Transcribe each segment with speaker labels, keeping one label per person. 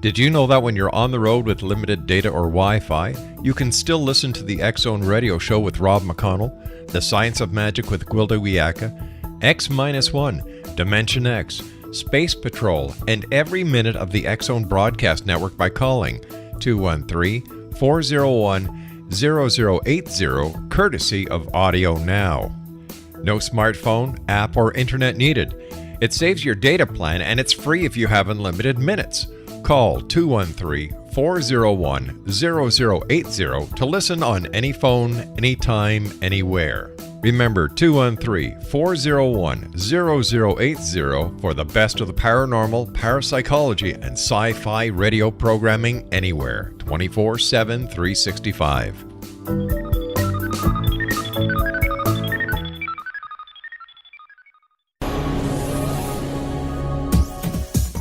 Speaker 1: Did you know that when you're on the road with limited data or Wi-Fi, you can still listen to the X-Zone Radio Show with Rob McConnell, The Science of Magic with Gwilda Wiyaka, X-1, Dimension X, Space Patrol, and every minute of the X-Zone Broadcast Network by calling 213-401-0080, courtesy of Audio Now. No smartphone, app, or internet needed. It saves your data plan and it's free if you have unlimited minutes. Call 213-401-0080 to listen on any phone, anytime, anywhere. Remember 213-401-0080 for the best of the paranormal, parapsychology, and sci-fi radio programming anywhere, 24/7, 365.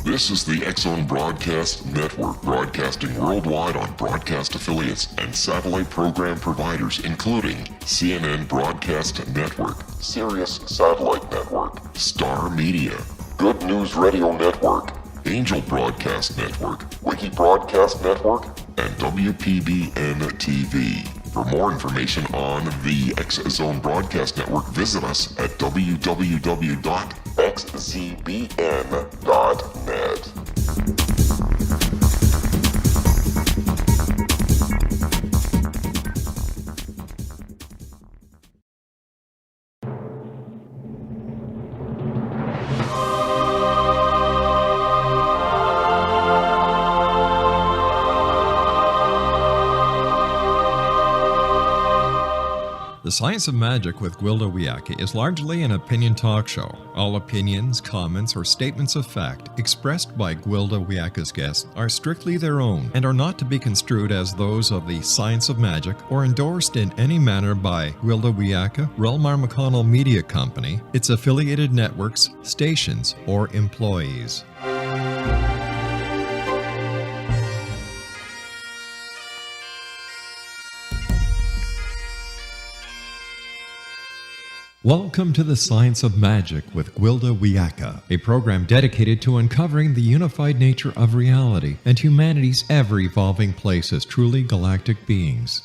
Speaker 2: This is the X-Zone Broadcast Network, broadcasting worldwide on broadcast affiliates and satellite program providers, including CNN Broadcast Network, Sirius Satellite Network, Star Media, Good News Radio Network, Angel Broadcast Network, Wiki Broadcast Network, and WPBN TV. For more information on the X-Zone Broadcast Network, visit us at www.xzbn.net.
Speaker 1: The Science of Magic with Gwilda Wiyaka is largely an opinion talk show. All opinions, comments, or statements of fact expressed by Gwilda Wiyaka's guests are strictly their own and are not to be construed as those of the Science of Magic or endorsed in any manner by Gwilda Wiyaka, Relmar McConnell Media Company, its affiliated networks, stations, or employees. Welcome to the Science of Magic with Gwilda Wiyaka, a program dedicated to uncovering the unified nature of reality and humanity's ever-evolving place as truly galactic beings.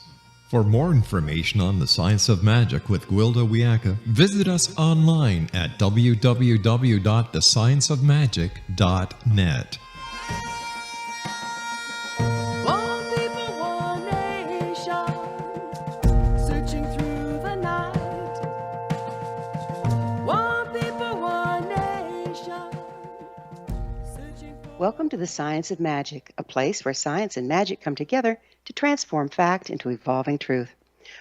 Speaker 1: For more information on the Science of Magic with Gwilda Wiyaka, visit us online at www.thescienceofmagic.net.
Speaker 3: Welcome to the Science of Magic, a place where science and magic come together to transform fact into evolving truth.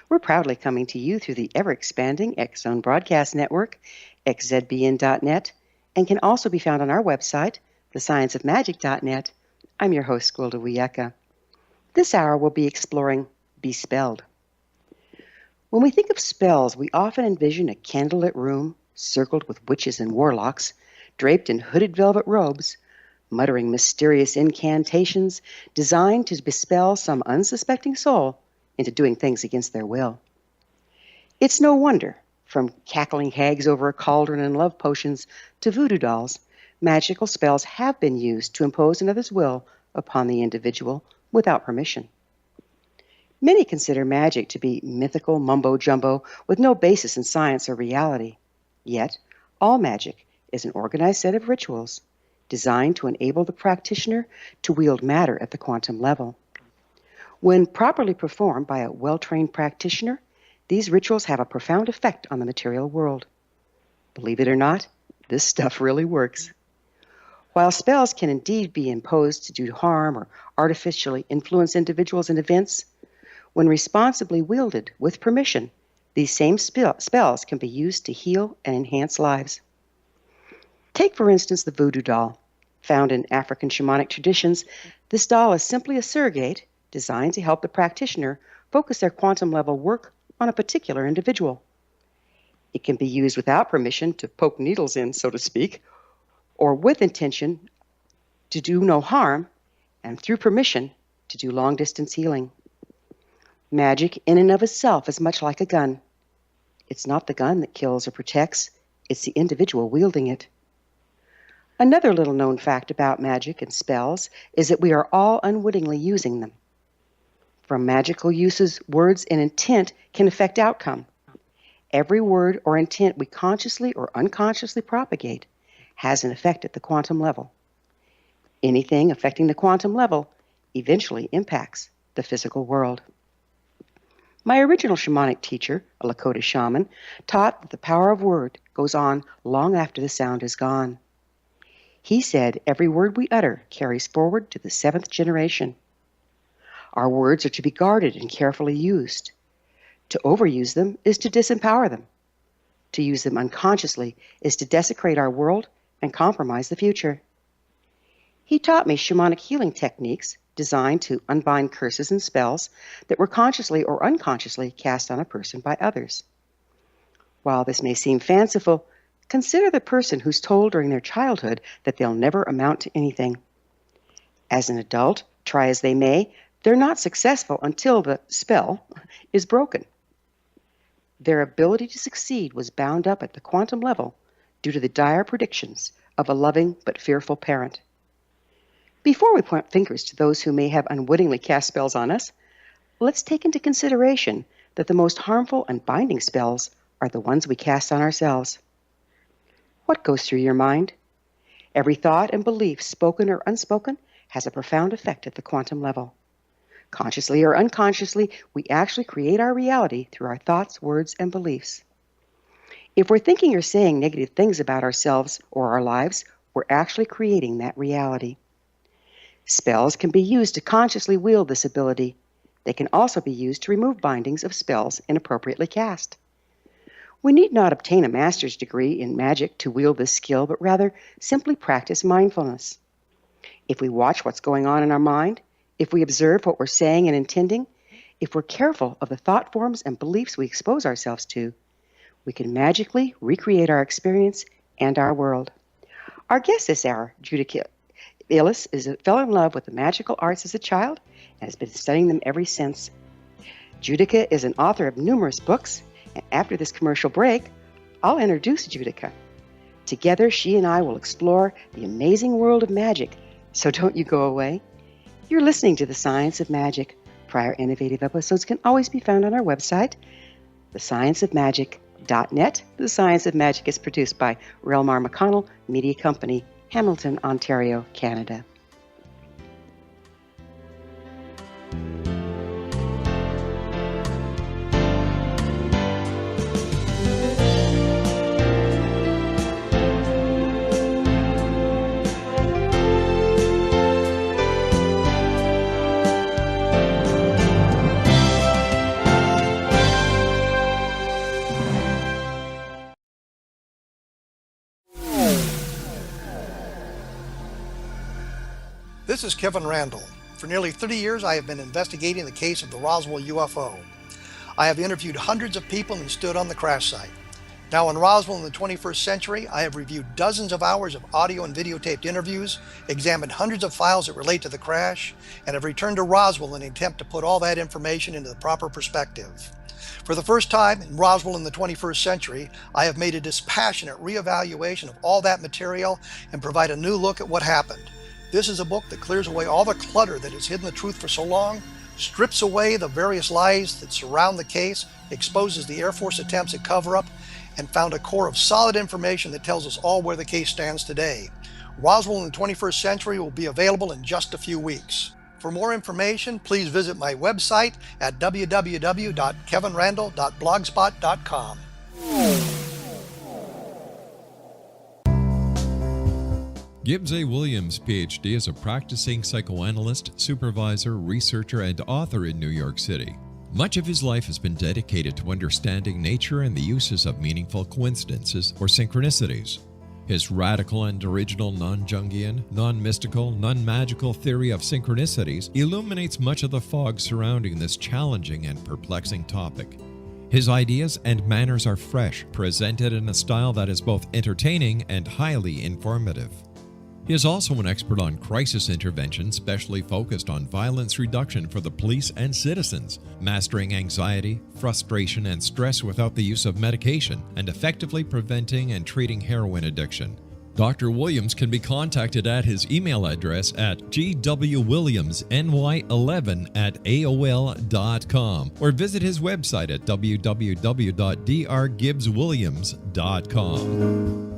Speaker 3: We're proudly coming to you through the ever-expanding X-Zone Broadcast Network, xzbn.net, and can also be found on our website, thescienceofmagic.net. I'm your host, Gwilda Wiyaka. This hour we'll be exploring Bespelled. When we think of spells, we often envision a candlelit room circled with witches and warlocks, draped in hooded velvet robes, muttering mysterious incantations designed to bespell some unsuspecting soul into doing things against their will. It's no wonder, from cackling hags over a cauldron and love potions to voodoo dolls, magical spells have been used to impose another's will upon the individual without permission. Many consider magic to be mythical mumbo-jumbo with no basis in science or reality. Yet, all magic is an organized set of rituals designed to enable the practitioner to wield matter at the quantum level. When properly performed by a well-trained practitioner, these rituals have a profound effect on the material world. Believe it or not, this stuff really works. While spells can indeed be imposed to do harm or artificially influence individuals and events, when responsibly wielded with permission, these same spells can be used to heal and enhance lives. Take, for instance, the voodoo doll. Found in African shamanic traditions, this doll is simply a surrogate designed to help the practitioner focus their quantum level work on a particular individual. It can be used without permission to poke needles in, so to speak, or with intention to do no harm, and through permission to do long-distance healing. Magic in and of itself is much like a gun. It's not the gun that kills or protects, it's the individual wielding it. Another little known fact about magic and spells is that we are all unwittingly using them. From magical uses, words and intent can affect outcome. Every word or intent we consciously or unconsciously propagate has an effect at the quantum level. Anything affecting the quantum level eventually impacts the physical world. My original shamanic teacher, a Lakota shaman, taught that the power of word goes on long after the sound is gone. He said every word we utter carries forward to the 7th generation. Our words are to be guarded and carefully used. To overuse them is to disempower them. To use them unconsciously is to desecrate our world and compromise the future. He taught me shamanic healing techniques designed to unbind curses and spells that were consciously or unconsciously cast on a person by others. While this may seem fanciful, consider the person who's told during their childhood that they'll never amount to anything. As an adult, try as they may, they're not successful until the spell is broken. Their ability to succeed was bound up at the quantum level due to the dire predictions of a loving but fearful parent. Before we point fingers to those who may have unwittingly cast spells on us, let's take into consideration that the most harmful and binding spells are the ones we cast on ourselves. What goes through your mind? Every thought and belief, spoken or unspoken, has a profound effect at the quantum level. Consciously or unconsciously, we actually create our reality through our thoughts, words, and beliefs. If we're thinking or saying negative things about ourselves or our lives, we're actually creating that reality. Spells can be used to consciously wield this ability. They can also be used to remove bindings of spells inappropriately cast. We need not obtain a master's degree in magic to wield this skill, but rather simply practice mindfulness. If we watch what's going on in our mind, if we observe what we're saying and intending, if we're careful of the thought forms and beliefs we expose ourselves to, we can magically recreate our experience and our world. Our guest this hour, JUDIKA Illes, fell in love with the magical arts as a child and has been studying them ever since. JUDIKA is an author of numerous books, and after this commercial break, I'll introduce JUDIKA. Together, she and I will explore the amazing world of magic, so don't you go away. You're listening to The Science of Magic. Prior innovative episodes can always be found on our website, thescienceofmagic.net. The Science of Magic is produced by Relmar McConnell Media Company, Hamilton, Ontario, Canada.
Speaker 4: This is Kevin Randall. For nearly 30 years, I have been investigating the case of the Roswell UFO. I have interviewed hundreds of people and stood on the crash site. Now in Roswell in the 21st century, I have reviewed dozens of hours of audio and videotaped interviews, examined hundreds of files that relate to the crash, and have returned to Roswell in an attempt to put all that information into the proper perspective. For the first time in Roswell in the 21st century, I have made a dispassionate reevaluation of all that material and provide a new look at what happened. This is a book that clears away all the clutter that has hidden the truth for so long, strips away the various lies that surround the case, exposes the Air Force attempts at cover-up, and found a core of solid information that tells us all where the case stands today. Roswell in the 21st century will be available in just a few weeks. For more information, please visit my website at www.kevinrandall.blogspot.com.
Speaker 1: Gibbs A. Williams, Ph.D., is a practicing psychoanalyst, supervisor, researcher, and author in New York City. Much of his life has been dedicated to understanding nature and the uses of meaningful coincidences or synchronicities. His radical and original non-Jungian, non-mystical, non-magical theory of synchronicities illuminates much of the fog surrounding this challenging and perplexing topic. His ideas and manners are fresh, presented in a style that is both entertaining and highly informative. He is also an expert on crisis intervention, specially focused on violence reduction for the police and citizens, mastering anxiety, frustration, and stress without the use of medication, and effectively preventing and treating heroin addiction. Dr. Williams can be contacted at his email address at gwwilliamsny11@aol.com or visit his website at www.drgibbswilliams.com.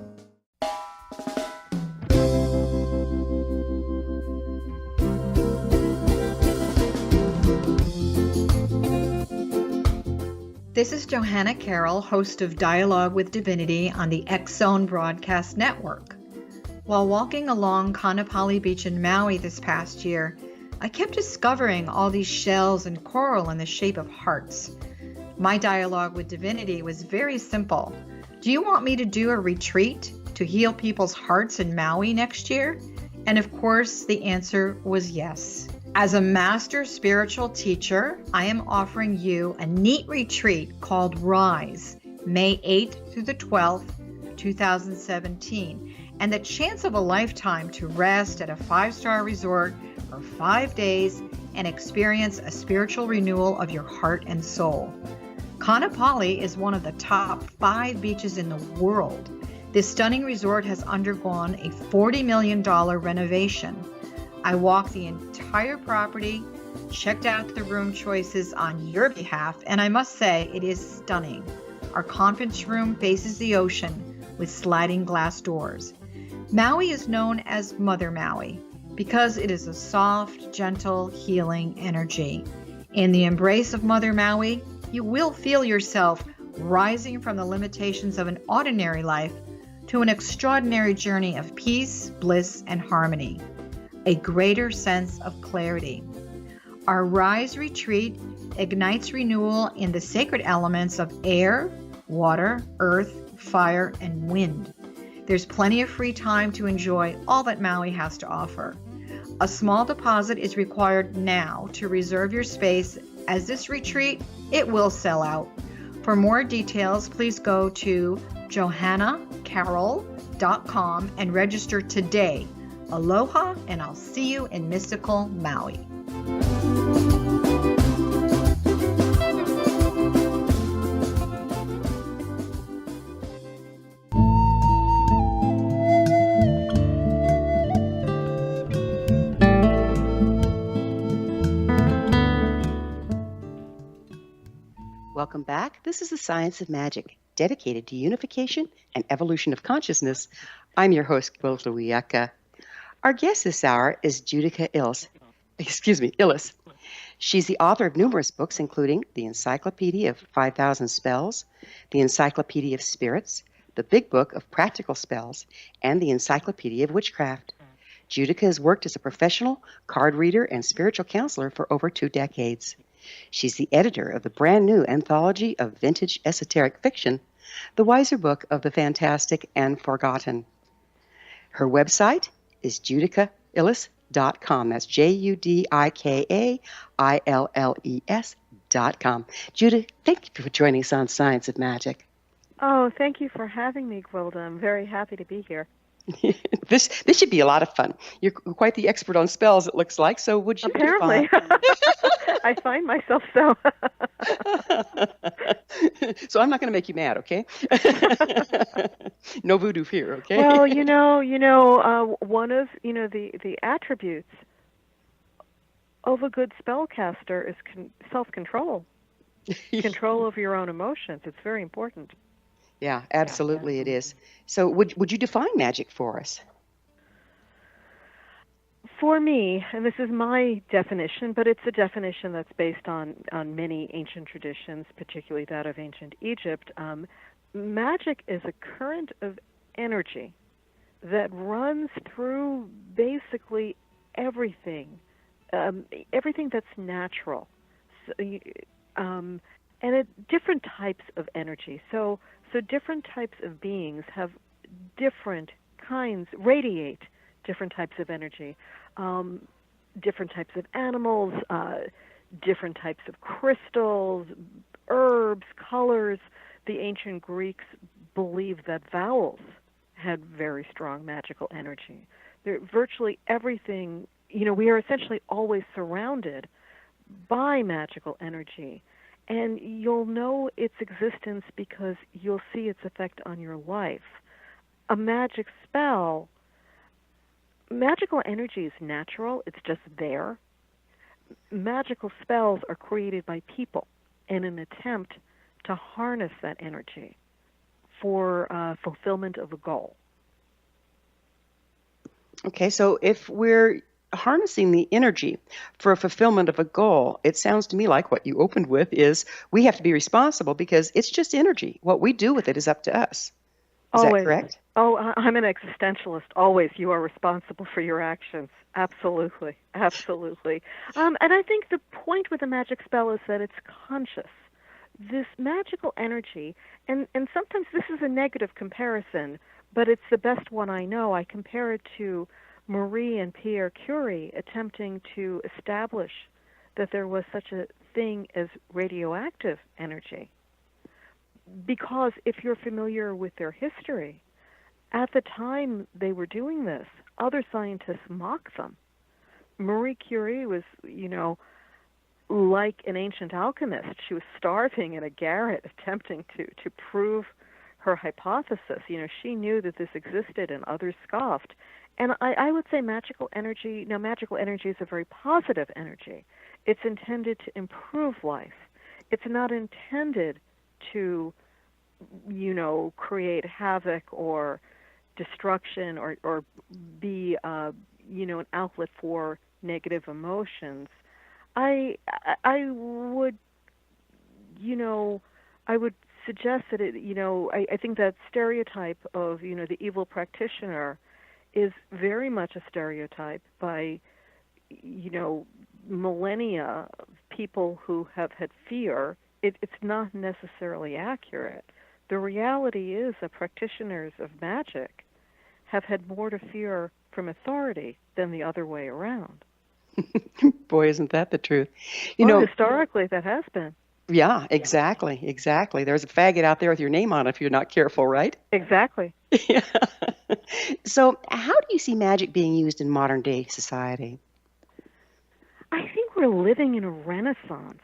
Speaker 5: This is Johanna Carroll, host of Dialogue with Divinity on the X-Zone Broadcast Network. While walking along Kaanapali Beach in Maui this past year, I kept discovering all these shells and coral in the shape of hearts. My dialogue with Divinity was very simple. Do you want me to do a retreat to heal people's hearts in Maui next year? And of course, the answer was yes. As a master spiritual teacher, I am offering you a neat retreat called Rise, May 8th through the 12th, 2017, and the chance of a lifetime to rest at a 5-star resort for 5 days and experience a spiritual renewal of your heart and soul. Kaanapali is one of the top 5 beaches in the world. This stunning resort has undergone a $40 million renovation. I walked the entire property, checked out the room choices on your behalf, and I must say it is stunning. Our conference room faces the ocean with sliding glass doors. Maui is known as Mother Maui because it is a soft, gentle, healing energy. In the embrace of Mother Maui, you will feel yourself rising from the limitations of an ordinary life to an extraordinary journey of peace, bliss, and harmony. A greater sense of clarity. Our Rise retreat ignites renewal in the sacred elements of air, water, earth, fire, and wind. There's plenty of free time to enjoy all that Maui has to offer. A small deposit is required now to reserve your space, as this retreat, it will sell out. For more details, please go to johannacarroll.com and register today. Aloha, and I'll see you in mystical Maui.
Speaker 3: Welcome back. This is the Science of Magic, dedicated to unification and evolution of consciousness. I'm your host, Gwilda Wiyaka. Our guest this hour is JUDIKA Illes. She's the author of numerous books, including the Encyclopedia of 5,000 Spells, the Encyclopedia of Spirits, the Big Book of Practical Spells, and the Encyclopedia of Witchcraft. JUDIKA has worked as a professional card reader and spiritual counselor for over 2 decades. She's the editor of the brand new anthology of vintage esoteric fiction, the Weiser Book of the Fantastic and Forgotten. Her website is JUDIKAILLES.com. That's JUDIKAILLES.com. Judah, thank you for joining us on Science of Magic.
Speaker 6: Oh, thank you for having me, Gwilda. I'm very happy to be here.
Speaker 3: This should be a lot of fun. You're quite the expert on spells, it looks like. So would you
Speaker 6: Apparently. I find myself so.
Speaker 3: So I'm not going to make you mad, okay? No voodoo here, okay?
Speaker 6: Well, one of the attributes of a good spellcaster is self-control. Control over your own emotions. It's very important.
Speaker 3: Yeah, absolutely it is. So would you define magic for us?
Speaker 6: For me, and this is my definition, but it's a definition that's based on many ancient traditions, particularly that of ancient Egypt, magic is a current of energy that runs through basically everything, everything that's natural, and different types of energy. So different types of beings have different kinds, radiate different types of energy, different types of animals, different types of crystals, herbs, colors. The ancient Greeks believed that vowels had very strong magical energy. Virtually everything, we are essentially always surrounded by magical energy. And you'll know its existence because you'll see its effect on your life. a magic spell, magical energy is natural. It's just there. Magical spells are created by people in an attempt to harness that energy for fulfillment of a goal.
Speaker 3: Okay, so if we're harnessing the energy for a fulfillment of a goal, it sounds to me like what you opened with is we have to be responsible because it's just energy. What we do with it is up to us. Is that
Speaker 6: Always.
Speaker 3: correct?
Speaker 6: Oh, I'm an existentialist. Always, you are responsible for your actions. Absolutely, absolutely. And I think the point with a magic spell is that it's conscious. This magical energy, and sometimes this is a negative comparison, but it's the best one I know. I compare it to Marie and Pierre Curie attempting to establish that there was such a thing as radioactive energy. Because if you're familiar with their history, at the time they were doing this, other scientists mocked them. Marie Curie was, like an ancient alchemist. She was starving in a garret attempting to prove her hypothesis. She knew that this existed and others scoffed. And I would say magical energy is a very positive energy. It's intended to improve life. It's not intended to, create havoc or destruction or be, an outlet for negative emotions. I would suggest that I think that stereotype of, the evil practitioner is very much a stereotype by, millennia of people who have had fear. It's not necessarily accurate. The reality is that practitioners of magic have had more to fear from authority than the other way around.
Speaker 3: Boy, isn't that the truth?
Speaker 6: Historically, that has been.
Speaker 3: Yeah, exactly. There's a faggot out there with your name on it if you're not careful, right?
Speaker 6: Exactly.
Speaker 3: Yeah. So, how do you see magic being used in modern day society?
Speaker 6: I think we're living in a renaissance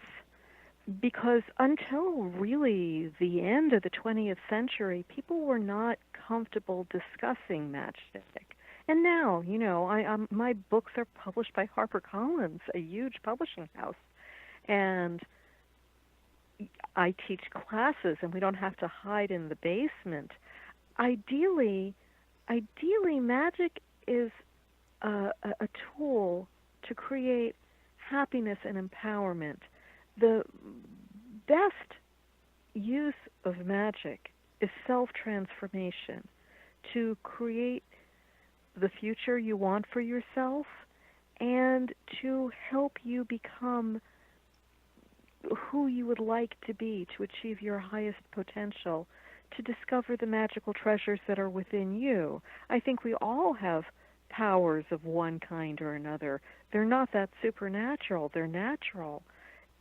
Speaker 6: because until really the end of the 20th century, people were not comfortable discussing magic. And now, my books are published by HarperCollins, a huge publishing house, and I teach classes, and we don't have to hide in the basement. Ideally, magic is a tool to create happiness and empowerment. The best use of magic is self-transformation, to create the future you want for yourself and to help you become who you would like to be, to achieve your highest potential, to discover the magical treasures that are within you. I think we all have powers of one kind or another. They're not that supernatural. They're natural.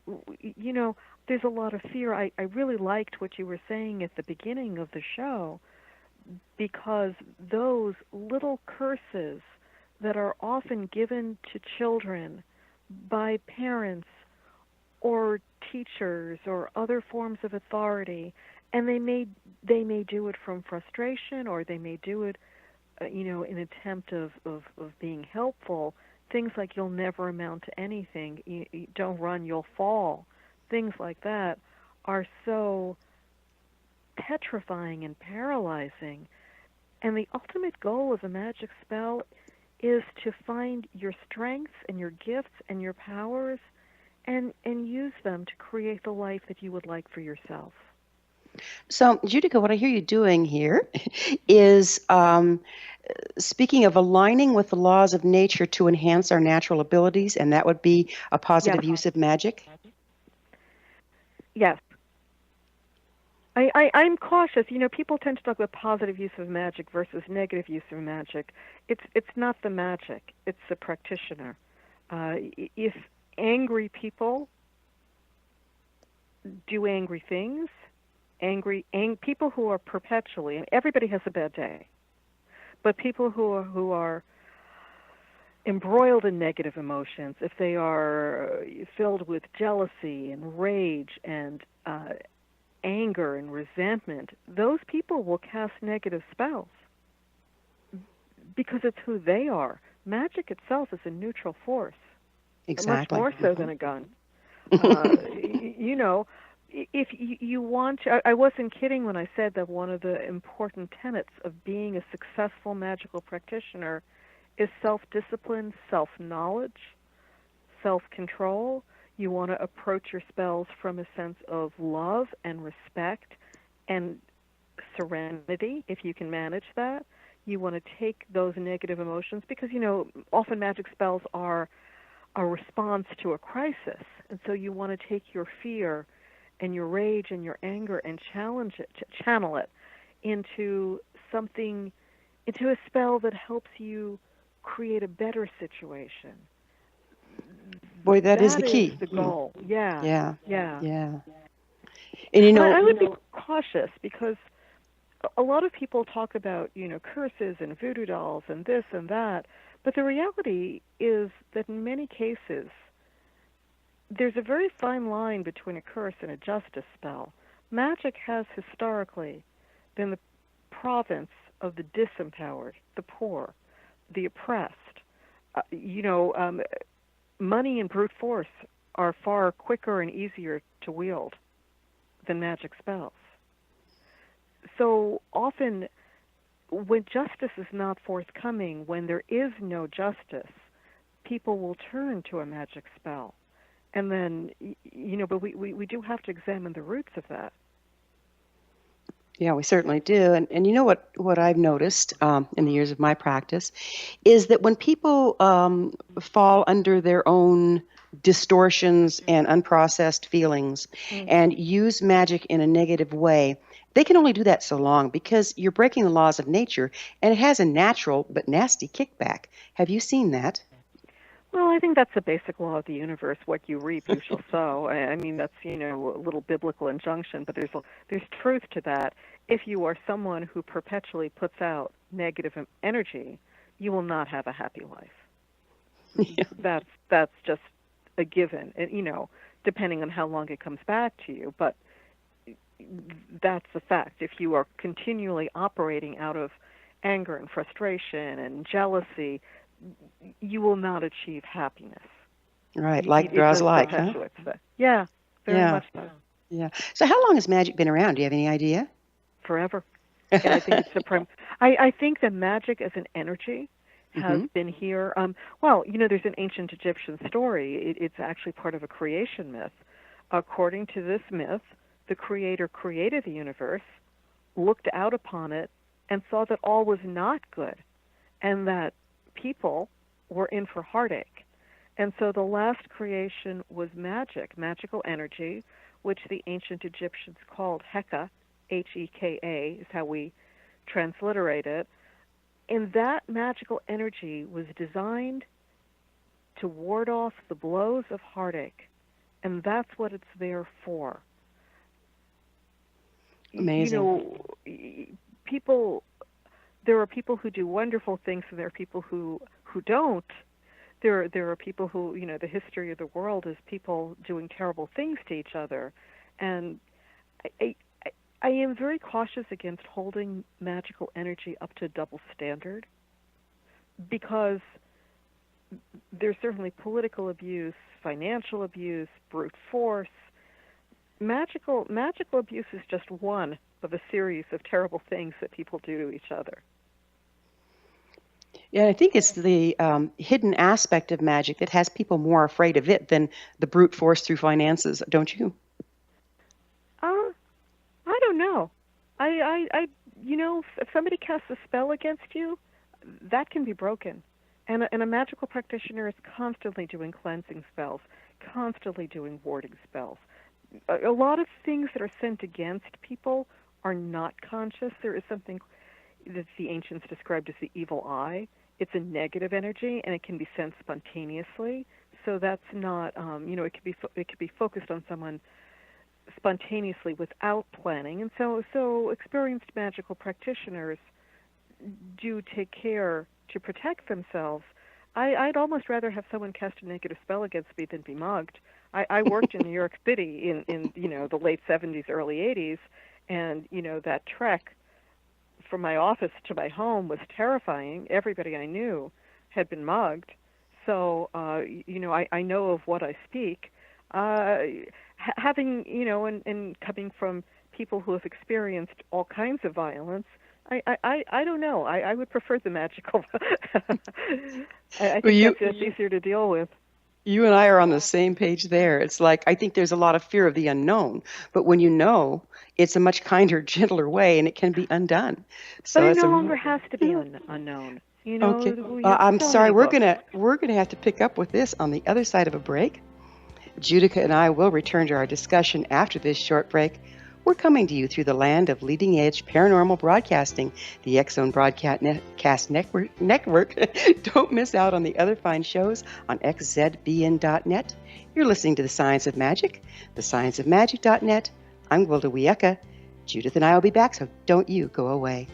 Speaker 6: There's a lot of fear. I really liked what you were saying at the beginning of the show, because those little curses that are often given to children by parents or teachers or other forms of authority, and they may do it from frustration, or they may do it in attempt of being helpful. Things like you'll never amount to anything, you don't run, you'll fall. Things like that are so petrifying and paralyzing. And the ultimate goal of a magic spell is to find your strengths and your gifts and your powers and use them to create the life that you would like for yourself.
Speaker 3: So, Judika, what I hear you doing here is speaking of aligning with the laws of nature to enhance our natural abilities, and that would be a positive use of magic?
Speaker 6: Yes. I'm cautious. People tend to talk about positive use of magic versus negative use of magic. It's not the magic. It's the practitioner. If angry people do angry things, people who are perpetually, everybody has a bad day, but people who are embroiled in negative emotions, if they are filled with jealousy and rage and anger and resentment, those people will cast negative spells. because it's who they are. Magic itself is a neutral force, much
Speaker 3: Exactly.
Speaker 6: more so than a gun. You know, if you want to, I wasn't kidding when I said that one of the important tenets of being a successful magical practitioner is self-discipline, self-knowledge, self-control. You want to approach your spells from a sense of love and respect and serenity, if you can manage that. You want to take those negative emotions because, you know, often magic spells are a response to a crisis. And so you want to take your fear and your rage and your anger and channel it into something, into a spell that helps you create a better situation.
Speaker 3: Boy, that is the key.
Speaker 6: That is the goal. Yeah.
Speaker 3: Yeah.
Speaker 6: Yeah.
Speaker 3: And you
Speaker 6: But
Speaker 3: know,
Speaker 6: I would be cautious because a lot of people talk about, you know, curses and voodoo dolls and this and that. But the reality is that in many cases, there's a very fine line between a curse and a justice spell. Magic has historically been the province of the disempowered, the poor, the oppressed. Money and brute force are far quicker and easier to wield than magic spells. So often, when justice is not forthcoming, when there is no justice, people will turn to a magic spell. And then, you know, but we do have to examine the roots of that.
Speaker 3: yeah, we certainly do. And you know what I've noticed in the years of my practice is that when people fall under their own distortions and unprocessed feelings and use magic in a negative way, they can only do that so long because you're breaking the laws of nature and it has a natural but nasty kickback. Have you seen that?
Speaker 6: Well, I think that's the basic law of the universe. What you reap, you shall sow. I mean, that's, you know, a little biblical injunction, but there's truth to that. If you are someone who perpetually puts out negative energy, you will not have a happy life.
Speaker 3: Yeah.
Speaker 6: That's just a given, you know, depending on how long it comes back to you. But that's a fact. If you are continually operating out of anger and frustration and jealousy, you will not achieve happiness.
Speaker 3: Right, like draws like, huh?
Speaker 6: Yeah, very much so.
Speaker 3: Yeah. So how long has magic been around? Do you have any idea?
Speaker 6: Forever. And I think it's supreme. I think that magic as an energy has been here. Well, you know, there's an ancient Egyptian story. It's actually part of a creation myth. According to this myth, the Creator created the universe, looked out upon it, and saw that all was not good, and that people were in for heartache. And so the last creation was magic, magical energy, which the ancient Egyptians called Heka, Heka is how we transliterate it. And that magical energy was designed to ward off the blows of heartache. And that's what it's there for.
Speaker 3: Amazing.
Speaker 6: You know, there are people who do wonderful things and there are people who don't. There are people who, you know, the history of the world is people doing terrible things to each other. And I am very cautious against holding magical energy up to a double standard because there's certainly political abuse, financial abuse, brute force. Magical abuse is just one of a series of terrible things that people do to each other.
Speaker 3: Yeah, I think it's the hidden aspect of magic that has people more afraid of it than the brute force through finances, don't you?
Speaker 6: I don't know. I you know, if somebody casts a spell against you, that can be broken. And a magical practitioner is constantly doing cleansing spells, constantly doing warding spells. A lot of things that are sent against people are not conscious. There is something that the ancients described as the evil eye. It's a negative energy, and it can be sent spontaneously. So that's not, you know, it could be focused on someone spontaneously without planning. And so experienced magical practitioners do take care to protect themselves. I'd almost rather have someone cast a negative spell against me than be mugged. I worked in New York City in you know, the late 70s, early 80s, and, you know, that trek from my office to my home was terrifying. Everybody I knew had been mugged. So, I know of what I speak. Having, and coming from people who have experienced all kinds of violence, I don't know. I would prefer the magical. I think that's easier to deal with.
Speaker 3: You and I are on the same page there. It's like, I think there's a lot of fear of the unknown, but when you know, it's a much kinder, gentler way, and it can be undone. So
Speaker 6: but it no longer has to be unknown.
Speaker 3: Okay. I'm sorry. We're gonna have to pick up with this on the other side of a break. Judika and I will return to our discussion after this short break. We're coming to you through the land of leading-edge paranormal broadcasting, the X-Zone Broadcast Network. Don't miss out on the other fine shows on xzbn.net. You're listening to The Science of Magic, thescienceofmagic.net. I'm Gwilda Wiyaka. Judith and I will be back, so don't you go away.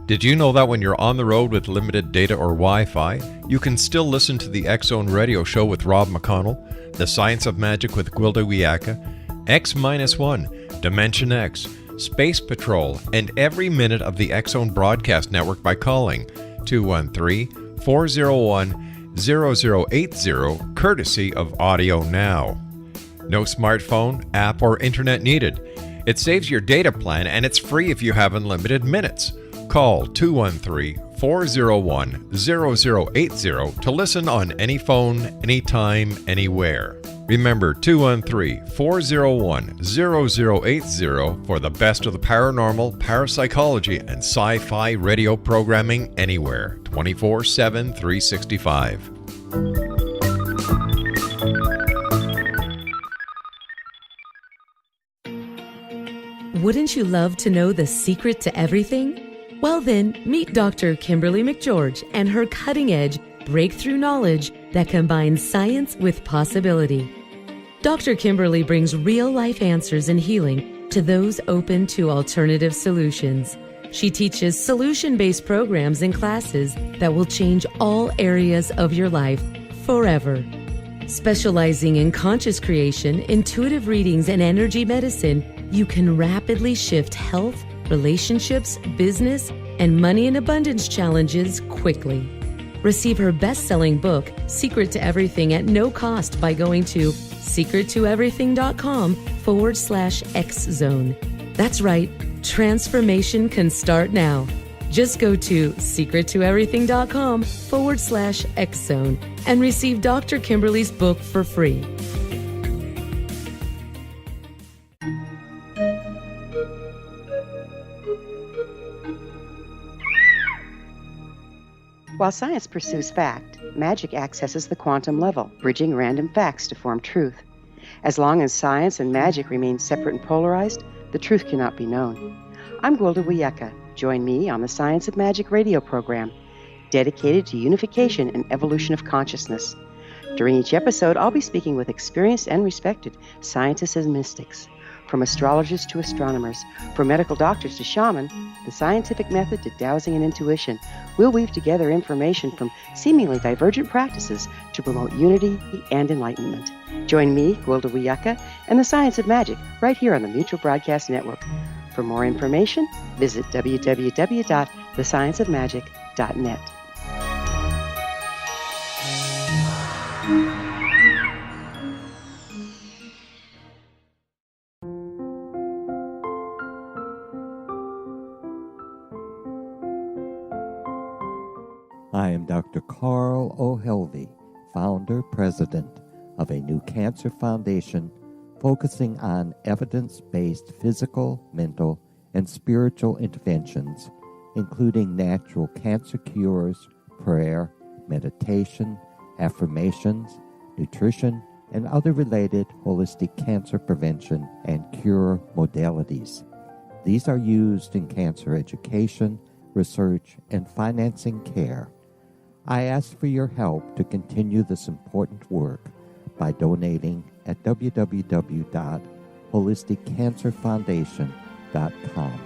Speaker 1: Did you know that when you're on the road with limited data or Wi-Fi, you can still listen to the X-Zone Radio Show with Rob McConnell, The Science of Magic with Gwilda Wiyaka, X-1, Dimension X, Space Patrol, and every minute of the X-Zone Broadcast Network by calling 213-401-0080, courtesy of Audio Now. No smartphone, app, or internet needed. It saves your data plan, and it's free if you have unlimited minutes. Call 213-401-0080 to listen on any phone, anytime, anywhere. Remember 213-401-0080 for the best of the paranormal, parapsychology, and sci-fi radio programming anywhere, 24/7, 365.
Speaker 7: Wouldn't you love to know the secret to everything? Well then, meet Dr. Kimberly McGeorge and her cutting-edge, breakthrough knowledge that combines science with possibility. Dr. Kimberly brings real-life answers and healing to those open to alternative solutions. She teaches solution-based programs and classes that will change all areas of your life forever. Specializing in conscious creation, intuitive readings, and energy medicine, you can rapidly shift health, relationships, business, and money and abundance challenges quickly. Receive her best-selling book, Secret to Everything, at no cost by going to secrettoeverything.com/X-Zone. That's right, transformation can start now. Just go to secrettoeverything.com/X-Zone and receive Dr. Kimberly's book for free.
Speaker 3: While science pursues fact, magic accesses the quantum level, bridging random facts to form truth. As long as science and magic remain separate and polarized, the truth cannot be known. I'm Gwilda Wiyaka. Join me on the Science of Magic radio program, dedicated to unification and evolution of consciousness. During each episode, I'll be speaking with experienced and respected scientists and mystics. From astrologers to astronomers, from medical doctors to shaman, the scientific method to dowsing and intuition, we'll weave together information from seemingly divergent practices to promote unity and enlightenment. Join me, Gwilda Wiyaka, and the Science of Magic right here on the Mutual Broadcast Network. For more information, visit www.thescienceofmagic.net.
Speaker 8: I am Dr. Carl O'Helvey, founder, president of a new cancer foundation focusing on evidence-based physical, mental, and spiritual interventions including natural cancer cures, prayer, meditation, affirmations, nutrition, and other related holistic cancer prevention and cure modalities. These are used in cancer education, research, and financing care. I ask for your help to continue this important work by donating at www.holisticcancerfoundation.com.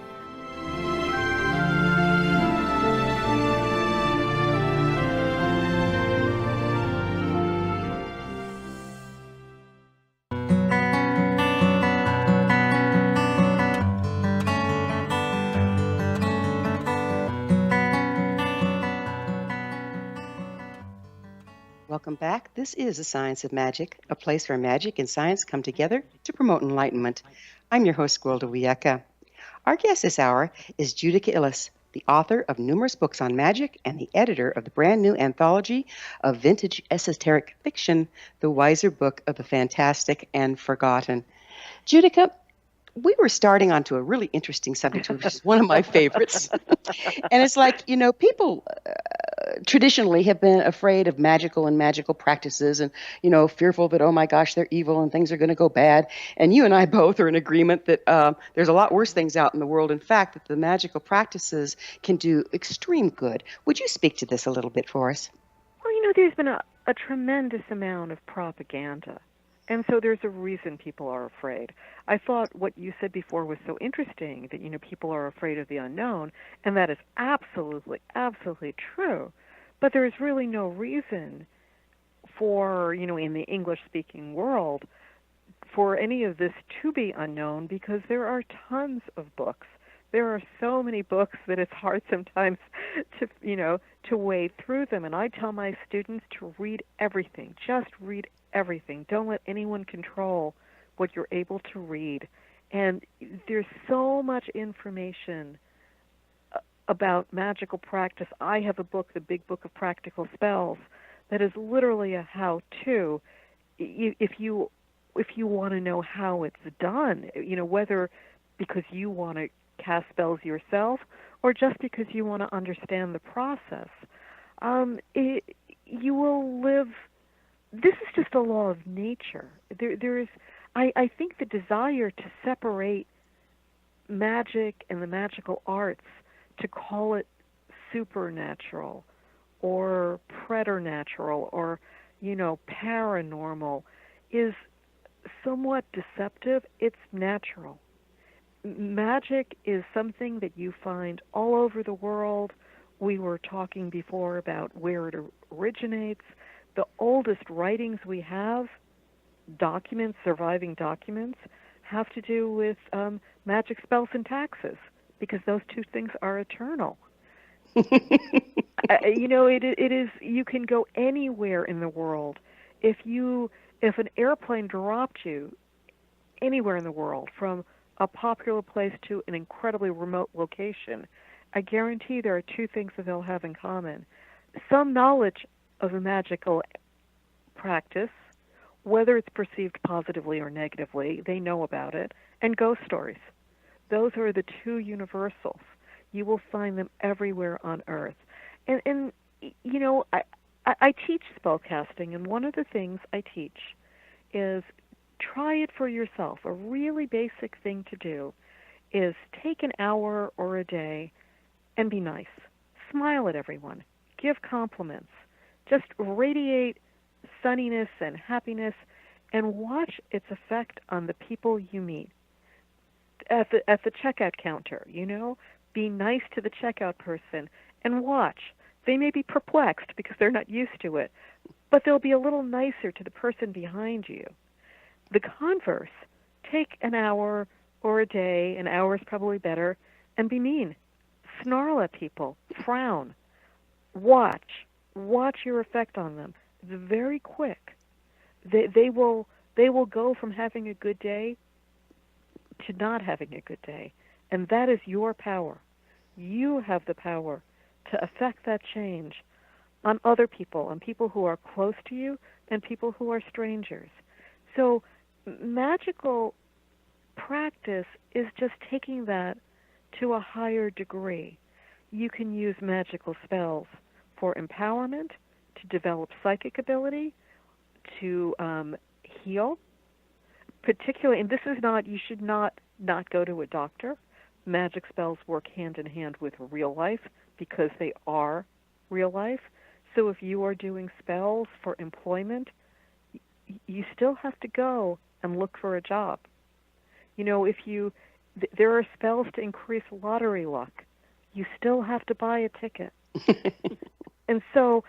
Speaker 3: Welcome back. This is The Science of Magic, a place where magic and science come together to promote enlightenment. I'm your host, Gwilda Wiyaka. Our guest this hour is JUDIKA ILLES, the author of numerous books on magic and the editor of the brand new anthology of vintage esoteric fiction, the Weiser Book of the Fantastic and Forgotten. JUDIKA, we were starting onto a really interesting subject, which is one of my favorites. And it's like, people traditionally have been afraid of magical practices and, fearful that, oh my gosh, they're evil and things are going to go bad. And you and I both are in agreement that there's a lot worse things out in the world. In fact, that the magical practices can do extreme good. Would you speak to this a little bit for us?
Speaker 6: Well, there's been a tremendous amount of propaganda. And so there's a reason people are afraid. I thought what you said before was so interesting, that, people are afraid of the unknown, and that is absolutely, absolutely true. But there is really no reason for, in the English-speaking world, for any of this to be unknown, because there are tons of books. There are so many books that it's hard sometimes to wade through them. And I tell my students to read everything. Just read everything. Don't let anyone control what you're able to read. And there's so much information about magical practice. I have a book, the Big Book of Practical Spells, that is literally a how-to. If you want to know how it's done, whether because you want to cast spells yourself or just because you want to understand the process, you will live. This is just a law of nature. There is, I think, the desire to separate magic and the magical arts, to call it supernatural or preternatural or, paranormal, is somewhat deceptive. It's natural. Magic is something that you find all over the world. We were talking before about where it originates. The oldest writings we have, surviving documents, have to do with magic spells and taxes, because those two things are eternal. It is. You can go anywhere in the world. If an airplane dropped you anywhere in the world, from a popular place to an incredibly remote location, I guarantee there are two things that they'll have in common: some knowledge of a magical practice, whether it's perceived positively or negatively, they know about it, and ghost stories. Those are the two universals. You will find them everywhere on Earth. And I teach spellcasting, and one of the things I teach is try it for yourself. A really basic thing to do is take an hour or a day and be nice. Smile at everyone. Give compliments. Just radiate sunniness and happiness, and watch its effect on the people you meet. At the checkout counter, be nice to the checkout person and watch. They may be perplexed because they're not used to it, but they'll be a little nicer to the person behind you. The converse, take an hour or a day, an hour is probably better, and be mean. Snarl at people, frown, watch your effect on them. It's very quick. They will go from having a good day to not having a good day. And that is your power. You have the power to affect that change on other people, on people who are close to you and people who are strangers. So magical practice is just taking that to a higher degree. you can use magical spells for empowerment, to develop psychic ability, to heal. Particularly, and this is not, you should not go to a doctor. Magic spells work hand in hand with real life because they are real life. So if you are doing spells for employment, you still have to go and look for a job. You know, there are spells to increase lottery luck. You still have to buy a ticket. And so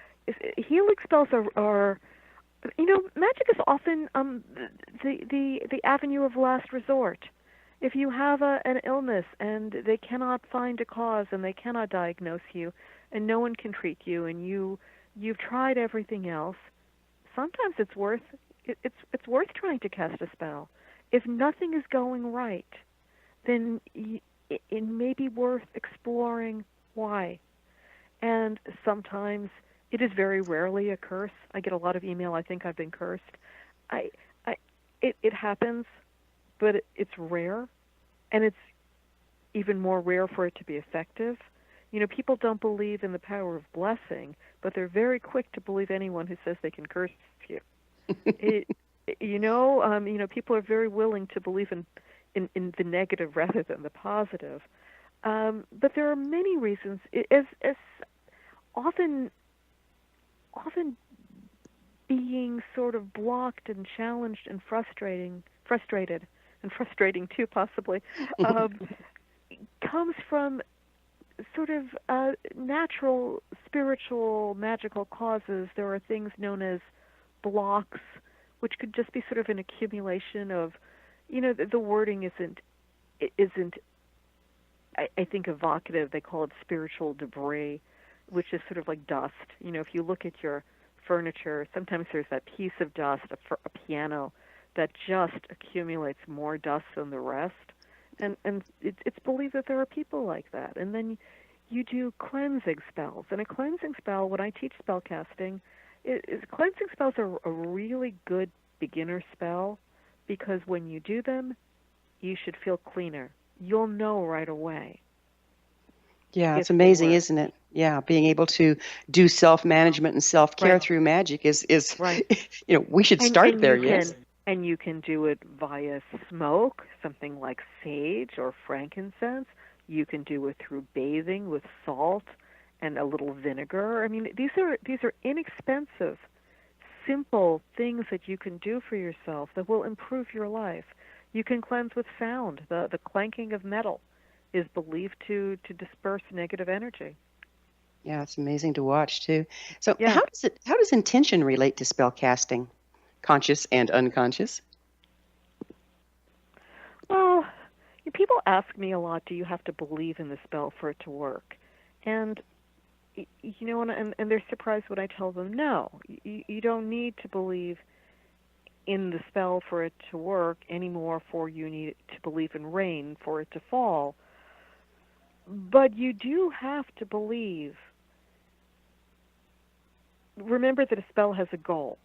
Speaker 6: healing spells are, you know, magic is often the avenue of last resort. If you have an illness and they cannot find a cause and they cannot diagnose you and no one can treat you and you've tried everything else, sometimes it's worth trying to cast a spell. If nothing is going right, then it may be worth exploring why. And sometimes it is very rarely a curse. I get a lot of email, I think I've been cursed. It happens, but it's rare, and it's even more rare for it to be effective. You know, people don't believe in the power of blessing, but they're very quick to believe anyone who says they can curse you. People are very willing to believe in the negative rather than the positive. But there are many reasons, as often being sort of blocked and challenged and frustrated too possibly, comes from sort of natural, spiritual, magical causes. There are things known as blocks, which could just be sort of an accumulation of, you know, the wording isn't I think evocative. They call it spiritual debris, which is sort of like dust. You know, if you look at your furniture, sometimes there's that piece of dust, a piano, that just accumulates more dust than the rest. And it's believed that there are people like that. And then you do cleansing spells. And a cleansing spell, when I teach spell casting, cleansing spells are a really good beginner spell because when you do them, you should feel cleaner. You'll know right away.
Speaker 3: Yeah, it's amazing, isn't it? Yeah, being able to do self-management and self-care through magic is
Speaker 6: right.
Speaker 3: You know, we should start there, yes.
Speaker 6: And you can do it via smoke, something like sage or frankincense. You can do it through bathing with salt and a little vinegar. I mean, these are inexpensive, simple things that you can do for yourself that will improve your life. You can cleanse with sound. The clanking of metal is believed to disperse negative energy.
Speaker 3: Yeah, it's amazing to watch too. So
Speaker 6: Yeah.
Speaker 3: how does intention relate to spell casting, conscious and unconscious?
Speaker 6: Well, people ask me a lot, do you have to believe in the spell for it to work? And you know, and they're surprised when I tell them no. You don't need to believe in the spell for it to work anymore, for you need to believe in rain for it to fall. But you do have to believe. Remember that a spell has a goal.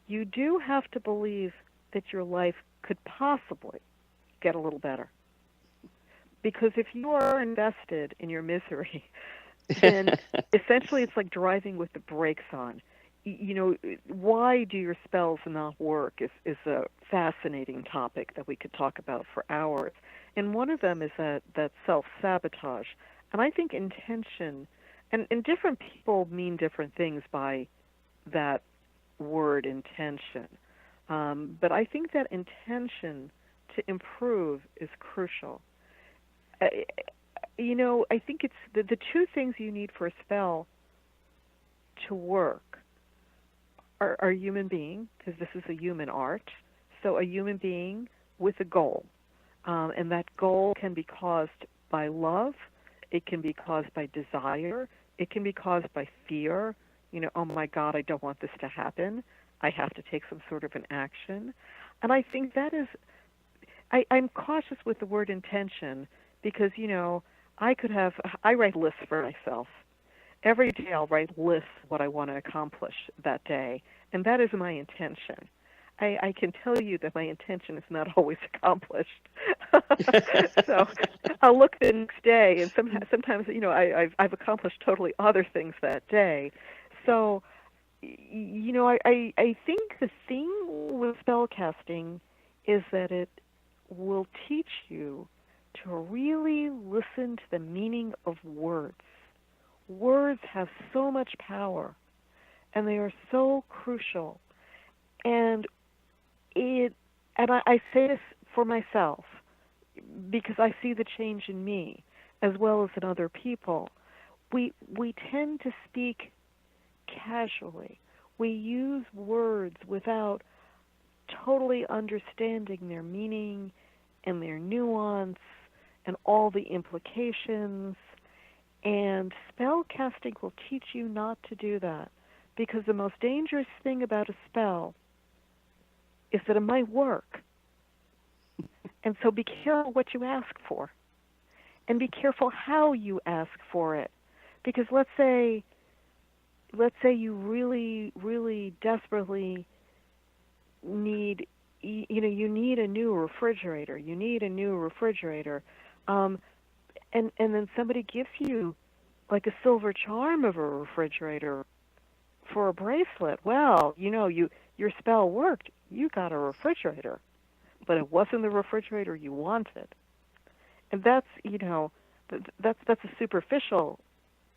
Speaker 6: You do have to believe that your life could possibly get a little better. Because if you are invested in your misery, then essentially it's like driving with the brakes on. You know, why do your spells not work is a fascinating topic that we could talk about for hours. And one of them is that self-sabotage. And I think intention, and different people mean different things by that word intention. But I think that intention to improve is crucial. You know, I think it's the two things you need for a spell to work are a human being, because this is a human art, so a human being with a goal. And that goal can be caused by love, it can be caused by desire, it can be caused by fear. You know, oh my God, I don't want this to happen. I have to take some sort of an action. And I think that is, I'm cautious with the word intention because, you know, I write lists for myself. Every day I'll write lists what I want to accomplish that day, and that is my intention. I can tell you that my intention is not always accomplished. So I'll look the next day, and sometimes I've accomplished totally other things that day. So I think the thing with spellcasting is that it will teach you to really listen to the meaning of words. Words have so much power, and they are so crucial. And I say this for myself because I see the change in me as well as in other people. We tend to speak casually. We use words without totally understanding their meaning and their nuance and all the implications. And spell casting will teach you not to do that, because the most dangerous thing about a spell is that it might work. And so be careful what you ask for, and be careful how you ask for it. Because let's say you really, really desperately need, you need a new refrigerator. And then somebody gives you like a silver charm of a refrigerator for a bracelet. Well, your spell worked. You got a refrigerator, but it wasn't the refrigerator you wanted. And that's a superficial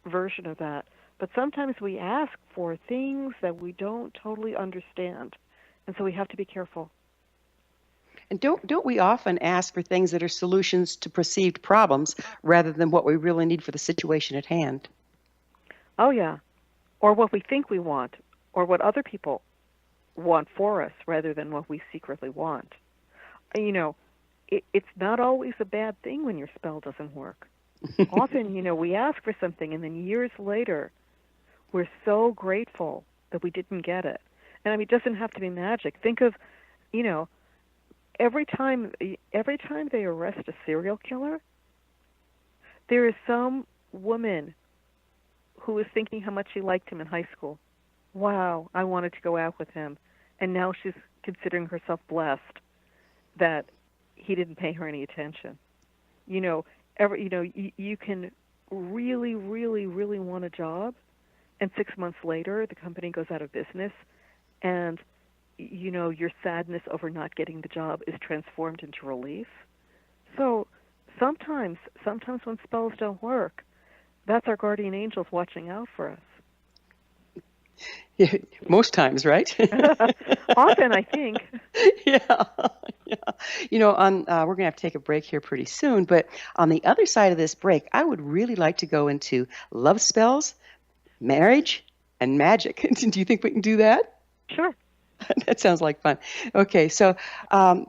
Speaker 6: version of that. But sometimes we ask for things that we don't totally understand, and so we have to be careful.
Speaker 3: And don't we often ask for things that are solutions to perceived problems rather than what we really need for the situation at hand?
Speaker 6: Oh, yeah. Or what we think we want, or what other people want for us rather than what we secretly want. It's not always a bad thing when your spell doesn't work. Often, we ask for something, and then years later, we're so grateful that we didn't get it. And I mean, it doesn't have to be magic. Think of, every time they arrest a serial killer, there is some woman who was thinking how much she liked him in high school. Wow, I wanted to go out with him. And now she's considering herself blessed that he didn't pay her any attention. You can really, really, really want a job, and 6 months later the company goes out of business, and your sadness over not getting the job is transformed into relief. So sometimes when spells don't work, that's our guardian angels watching out for us.
Speaker 3: Yeah, most times, right?
Speaker 6: Often, I think.
Speaker 3: Yeah. We're going to have to take a break here pretty soon, but on the other side of this break, I would really like to go into love spells, marriage, and magic. Do you think we can do that?
Speaker 6: Sure.
Speaker 3: That sounds like fun. Okay, so on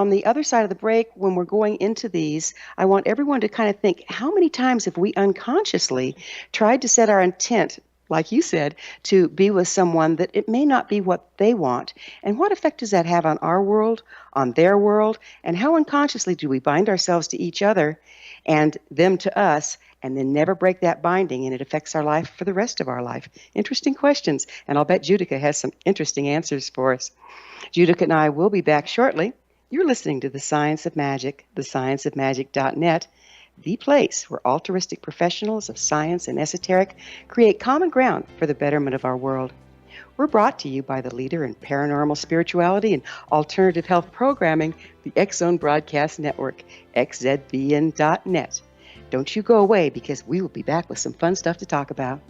Speaker 3: the other side of the break, when we're going into these, I want everyone to kind of think, how many times have we unconsciously tried to set our intent, like you said, to be with someone that it may not be what they want? And what effect does that have on our world, on their world? And how unconsciously do we bind ourselves to each other and them to us, and then never break that binding, and it affects our life for the rest of our life? Interesting questions, and I'll bet Judika has some interesting answers for us. Judika and I will be back shortly. You're listening to The Science of Magic, thescienceofmagic.net, the place where altruistic professionals of science and esoteric create common ground for the betterment of our world. We're brought to you by the leader in paranormal spirituality and alternative health programming, the X Zone Broadcast Network, xzbn.net. Don't you go away, because we will be back with some fun stuff to talk about.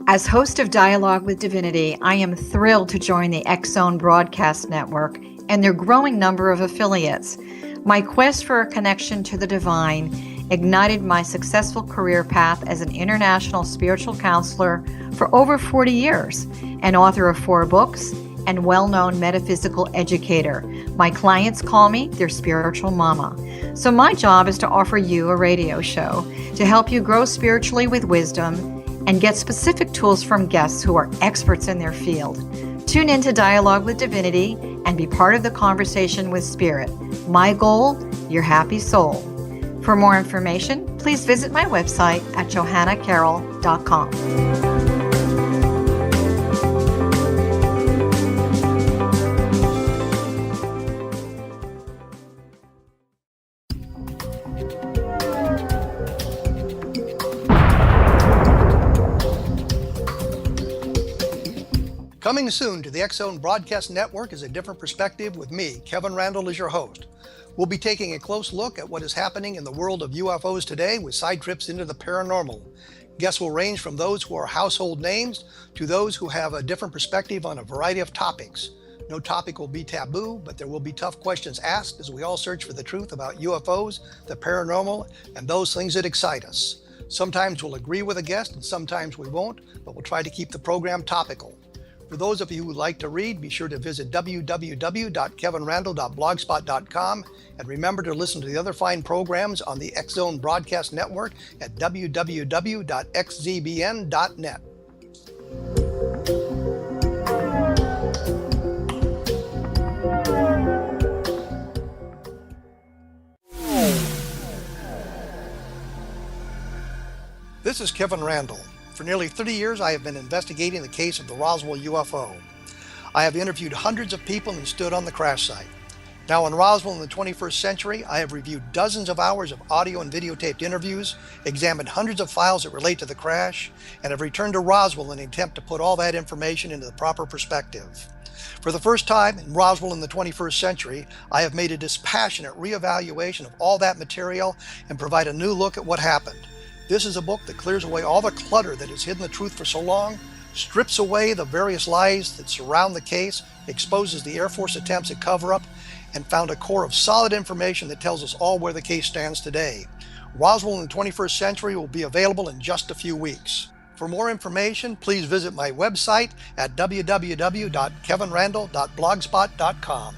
Speaker 5: As host of Dialogue with Divinity, I am thrilled to join the X Zone Broadcast Network and their growing number of affiliates. My quest for a connection to the divine ignited my successful career path as an international spiritual counselor for over 40 years, an author of 4 books, and well-known metaphysical educator. My clients call me their spiritual mama. So my job is to offer you a radio show to help you grow spiritually with wisdom and get specific tools from guests who are experts in their field. Tune in to Dialogue with Divinity and be part of the conversation with Spirit. My goal, your happy soul. For more information, please visit my website at johannacarroll.com.
Speaker 4: Coming soon to the X-Zone Broadcast Network is A Different Perspective with me, Kevin Randall, as your host. We'll be taking a close look at what is happening in the world of UFOs today with side trips into the paranormal. Guests will range from those who are household names to those who have a different perspective on a variety of topics. No topic will be taboo, but there will be tough questions asked as we all search for the truth about UFOs, the paranormal, and those things that excite us. Sometimes we'll agree with a guest and sometimes we won't, but we'll try to keep the program topical. For those of you who would like to read, be sure to visit www.kevinrandall.blogspot.com and remember to listen to the other fine programs on the X-Zone Broadcast Network at www.xzbn.net. This is Kevin Randall. For nearly 30 years, I have been investigating the case of the Roswell UFO. I have interviewed hundreds of people and stood on the crash site. Now in Roswell in the 21st century, I have reviewed dozens of hours of audio and videotaped interviews, examined hundreds of files that relate to the crash, and have returned to Roswell in an attempt to put all that information into the proper perspective. For the first time in Roswell in the 21st century, I have made a dispassionate reevaluation of all that material and provide a new look at what happened. This is a book that clears away all the clutter that has hidden the truth for so long, strips away the various lies that surround the case, exposes the Air Force attempts at cover-up, and found a core of solid information that tells us all where the case stands today. Roswell in the 21st century will be available in just a few weeks. For more information, please visit my website at www.kevinrandall.blogspot.com.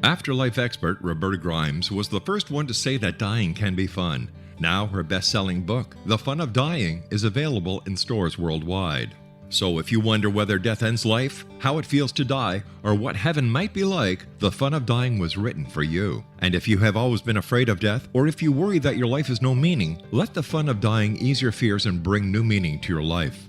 Speaker 1: Afterlife expert Roberta Grimes was the first one to say that dying can be fun. Now her best-selling book, The Fun of Dying, is available in stores worldwide. So if you wonder whether death ends life, how it feels to die, or what heaven might be like, The Fun of Dying was written for you. And if you have always been afraid of death, or if you worry that your life has no meaning, let The Fun of Dying ease your fears and bring new meaning to your life.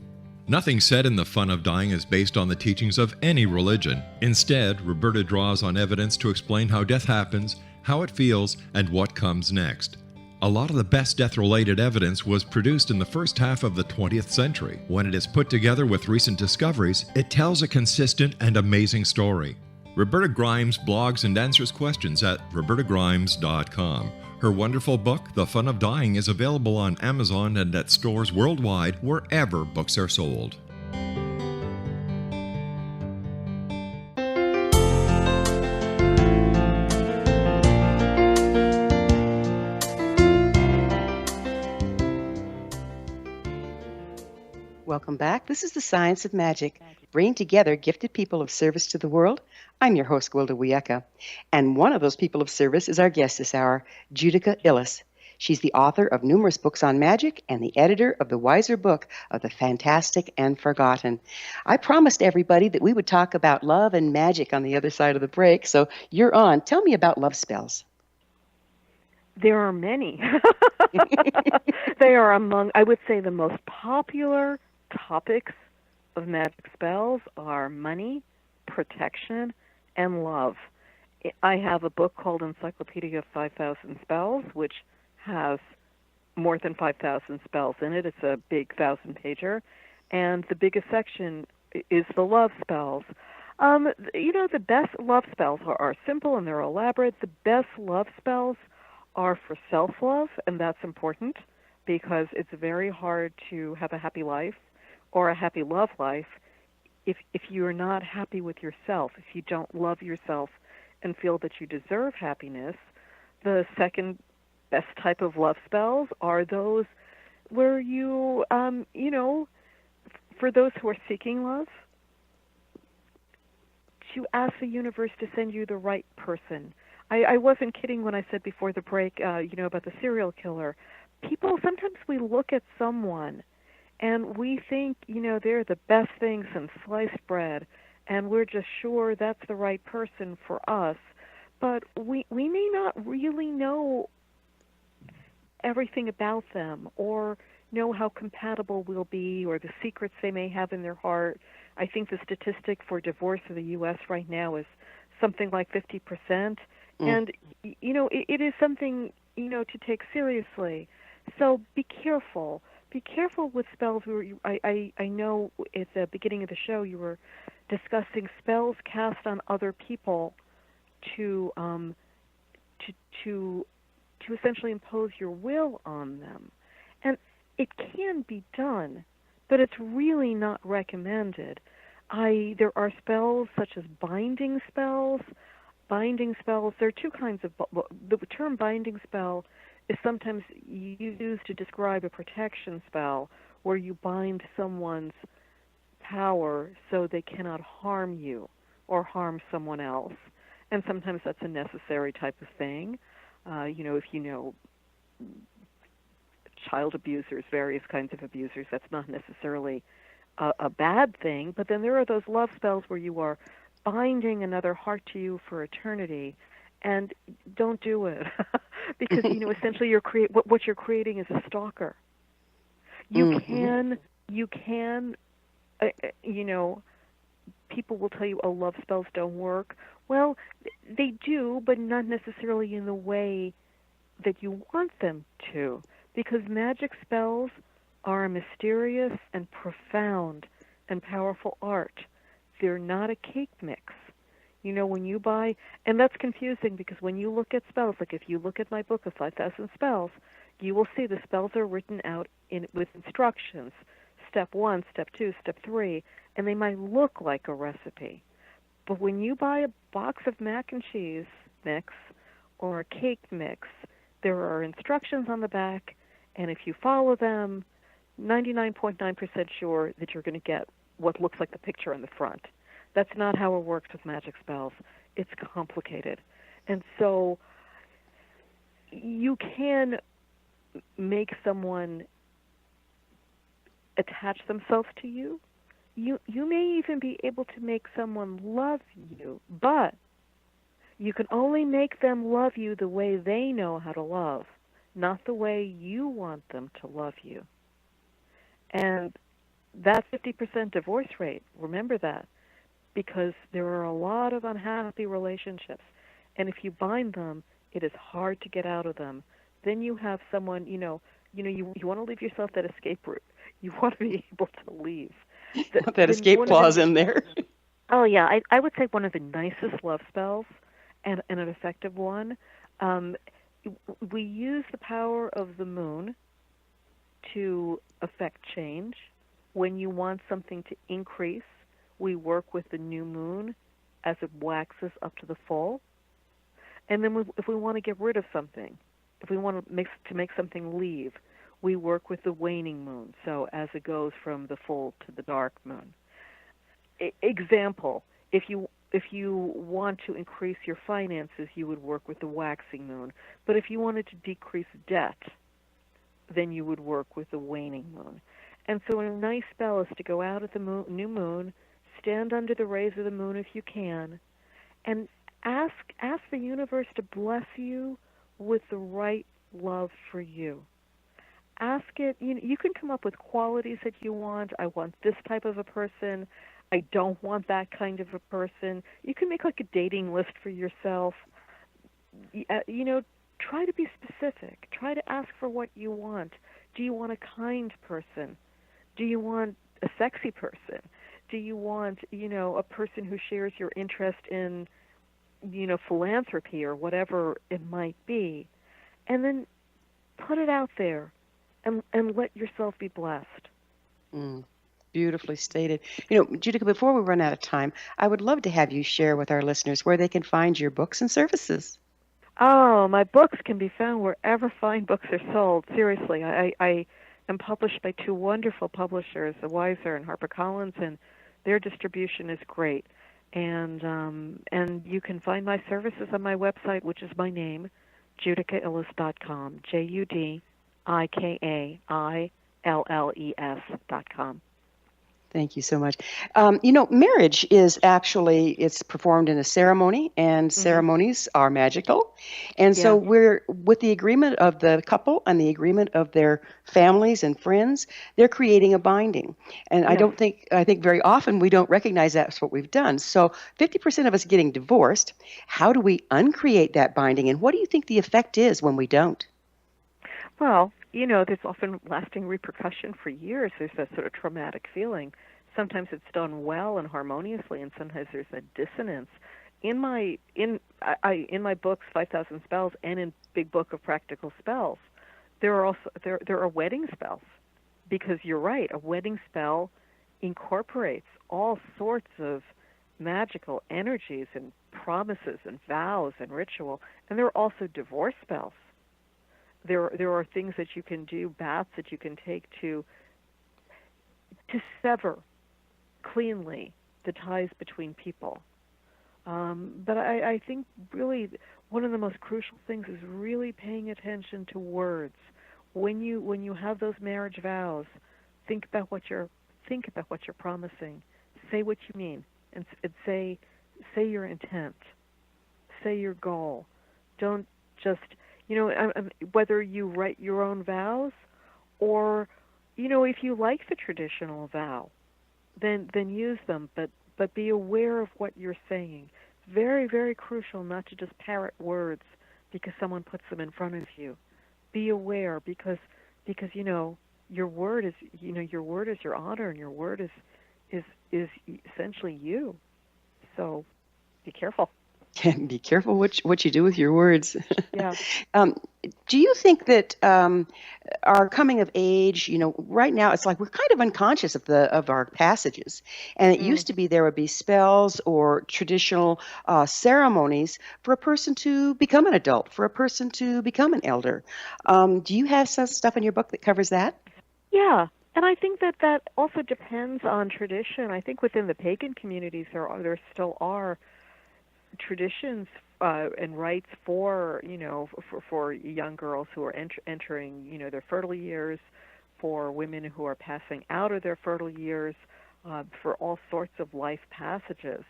Speaker 1: Nothing said in The Fun of Dying is based on the teachings of any religion. Instead, Roberta draws on evidence to explain how death happens, how it feels, and what comes next. A lot of the best death-related evidence was produced in the first half of the 20th century. When it is put together with recent discoveries, it tells a consistent and amazing story. Roberta Grimes blogs and answers questions at robertagrimes.com. Her wonderful book, The Fun of Dying, is available on Amazon and at stores worldwide wherever books are sold.
Speaker 3: Welcome back. This is the Science of Magic, bringing together gifted people of service to the world. I'm your host, Gwilda Wiyaka, and one of those people of service is our guest this hour, JUDIKA ILLES. She's the author of numerous books on magic and the editor of the Weiser Book of the Fantastic and Forgotten. I promised everybody that we would talk about love and magic on the other side of the break, so you're on. Tell me about love spells.
Speaker 6: There are many. They are among, I would say, the most popular topics of magic spells are money, protection, and love. I have a book called Encyclopedia of 5,000 Spells, which has more than 5,000 spells in it. It's a big 1,000-pager. And the biggest section is the love spells. The best love spells are simple and they're elaborate. The best love spells are for self-love, and that's important because it's very hard to have a happy life or a happy love life, if you're not happy with yourself, if you don't love yourself and feel that you deserve happiness, the second best type of love spells are those where you, for those who are seeking love, to ask the universe to send you the right person. I wasn't kidding when I said before the break, about the serial killer. People, sometimes we look at someone and we think, they're the best thing since sliced bread, and we're just sure that's the right person for us. But we may not really know everything about them, or know how compatible we'll be, or the secrets they may have in their heart. I think the statistic for divorce in the U.S. right now is something like 50%. And, it is something, to take seriously. So be careful. Be careful with spells. I know at the beginning of the show you were discussing spells cast on other people to essentially impose your will on them. And it can be done, but it's really not recommended. There are spells such as binding spells. Binding spells, there are two kinds of... The term binding spell is sometimes used to describe a protection spell where you bind someone's power so they cannot harm you or harm someone else. And sometimes that's a necessary type of thing. If you know child abusers, various kinds of abusers, that's not necessarily a bad thing. But then there are those love spells where you are binding another heart to you for eternity, and don't do it because essentially what you're creating is a stalker. You can people will tell you, oh, love spells don't work. Well, they do, but not necessarily in the way that you want them to, because magic spells are a mysterious and profound and powerful art. They're not a cake mix. When you buy, and that's confusing because when you look at spells, like if you look at my book of 5,000 spells, you will see the spells are written out with instructions, step 1, step 2, step 3, and they might look like a recipe. But when you buy a box of mac and cheese mix or a cake mix, there are instructions on the back, and if you follow them, 99.9% sure that you're going to get what looks like the picture on the front. That's not how it works with magic spells. It's complicated. And so you can make someone attach themselves to you. You may even be able to make someone love you, but you can only make them love you the way they know how to love, not the way you want them to love you. And that 50% divorce rate, remember that, because there are a lot of unhappy relationships. And if you bind them, it is hard to get out of them. Then you have someone, you want to leave yourself that escape route. You want to be able to leave.
Speaker 3: That escape clause in there.
Speaker 6: Oh, yeah. I would say one of the nicest love spells and an effective one. We use the power of the moon to affect change. When you want something to increase, we work with the new moon as it waxes up to the full. And then if we want to get rid of something, if we want to make something leave, we work with the waning moon, so as it goes from the full to the dark moon. Example, if you want to increase your finances, you would work with the waxing moon. But if you wanted to decrease debt, then you would work with the waning moon. And so a nice spell is to go out at the new moon, stand under the rays of the moon if you can, and ask the universe to bless you with the right love for you. Ask it, you can come up with qualities that you want. I want this type of a person. I don't want that kind of a person. You can make like a dating list for yourself. Try to be specific. Try to ask for what you want. Do you want a kind person? Do you want a sexy person? Do you want, a person who shares your interest in, philanthropy or whatever it might be? And then put it out there and let yourself be blessed.
Speaker 3: Beautifully stated. Judika, before we run out of time, I would love to have you share with our listeners where they can find your books and services.
Speaker 6: Oh, my books can be found wherever fine books are sold. Seriously, I am published by two wonderful publishers, the Weiser and HarperCollins, and their distribution is great. And you can find my services on my website, which is my name, JUDIKAILLES.com, JUDIKAILLES.com.
Speaker 3: Thank you so much. Marriage is actually, it's performed in a ceremony, and ceremonies are magical. And so we're, with the agreement of the couple and the agreement of their families and friends, they're creating a binding. And I think very often we don't recognize that's what we've done. So 50% of us getting divorced, how do we uncreate that binding? And what do you think the effect is when we don't?
Speaker 6: Well, there's often lasting repercussion for years. There's that sort of traumatic feeling. Sometimes it's done well and harmoniously, and sometimes there's a dissonance. In my books, 5,000 Spells, and in Big Book of Practical Spells, there are also there are wedding spells, because you're right, a wedding spell incorporates all sorts of magical energies and promises and vows and ritual, and there are also divorce spells. There are things that you can do, baths that you can take to sever cleanly the ties between people. But I think really one of the most crucial things is really paying attention to words. When you have those marriage vows, think about what you're promising. Say what you mean, and say your intent. Say your goal. Don't just whether you write your own vows, or, if you like the traditional vow, then use them, but be aware of what you're saying. Very, very crucial not to just parrot words because someone puts them in front of you. Be aware, because your word is your honor, and your word is essentially you. So be careful.
Speaker 3: Be careful what you do with your words.
Speaker 6: Yeah.
Speaker 3: Do you think that our coming of age, right now it's like we're kind of unconscious of our passages, and it used to be there would be spells or traditional ceremonies for a person to become an adult, for a person to become an elder. Do you have some stuff in your book that covers that?
Speaker 6: Yeah. And I think that also depends on tradition. I think within the pagan communities there still are traditions and rites for young girls who are entering their fertile years, for women who are passing out of their fertile years, for all sorts of life passages.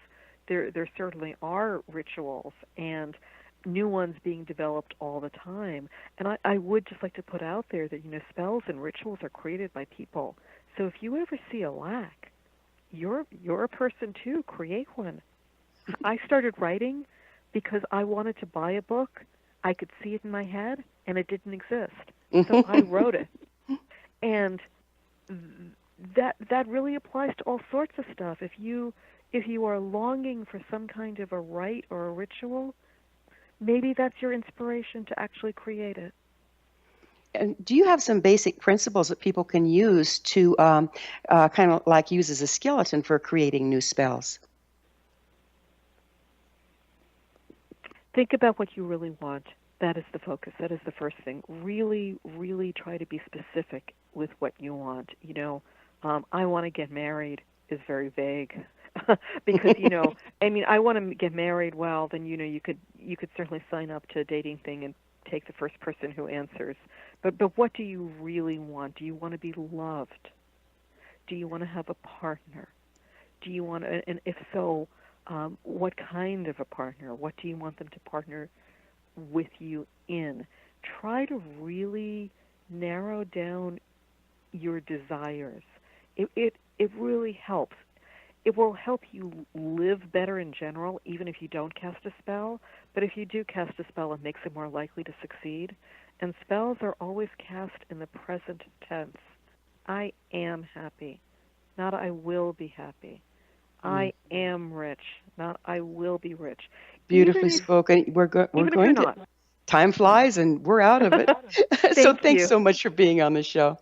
Speaker 6: There certainly are rituals and new ones being developed all the time. And I would just like to put out there that spells and rituals are created by people. So if you ever see a lack, you're a person too. Create one. I started writing because I wanted to buy a book. I could see it in my head, and it didn't exist. So I wrote it. And that really applies to all sorts of stuff. If you are longing for some kind of a rite or a ritual, maybe that's your inspiration to actually create it.
Speaker 3: And do you have some basic principles that people can use to kind of like use as a skeleton for creating new spells?
Speaker 6: Think about what you really want. That is the focus. That is the first thing. Really, really try to be specific with what you want. I want to get married is very vague because, I want to get married. Well, then, you could certainly sign up to a dating thing and take the first person who answers. But what do you really want? Do you want to be loved? Do you want to have a partner? Do you want to, and if so, what kind of a partner? What do you want them to partner with you in? Try to really narrow down your desires. It really helps. It will help you live better in general, even if you don't cast a spell. But if you do cast a spell, it makes it more likely to succeed. And spells are always cast in the present tense. I am happy, not I will be happy. I am rich, not I will be rich.
Speaker 3: Beautifully spoken. We're going to. Time flies, and we're out of it. So thanks so much for being on the show.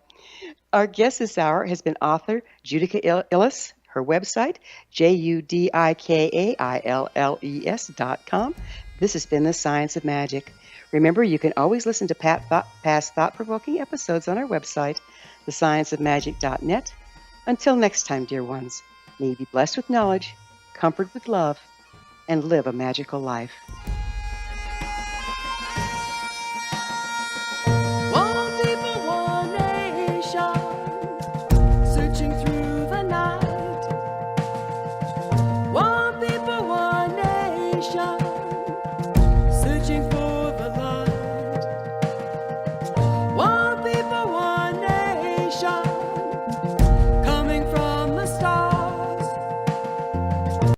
Speaker 3: Our guest this hour has been author Judika Illes. Her website, JUDIKAILLES.com. This has been The Science of Magic. Remember, you can always listen to past thought-provoking episodes on our website, thescienceofmagic.net. Until next time, dear ones, may you be blessed with knowledge, comfort with love, and live a magical life.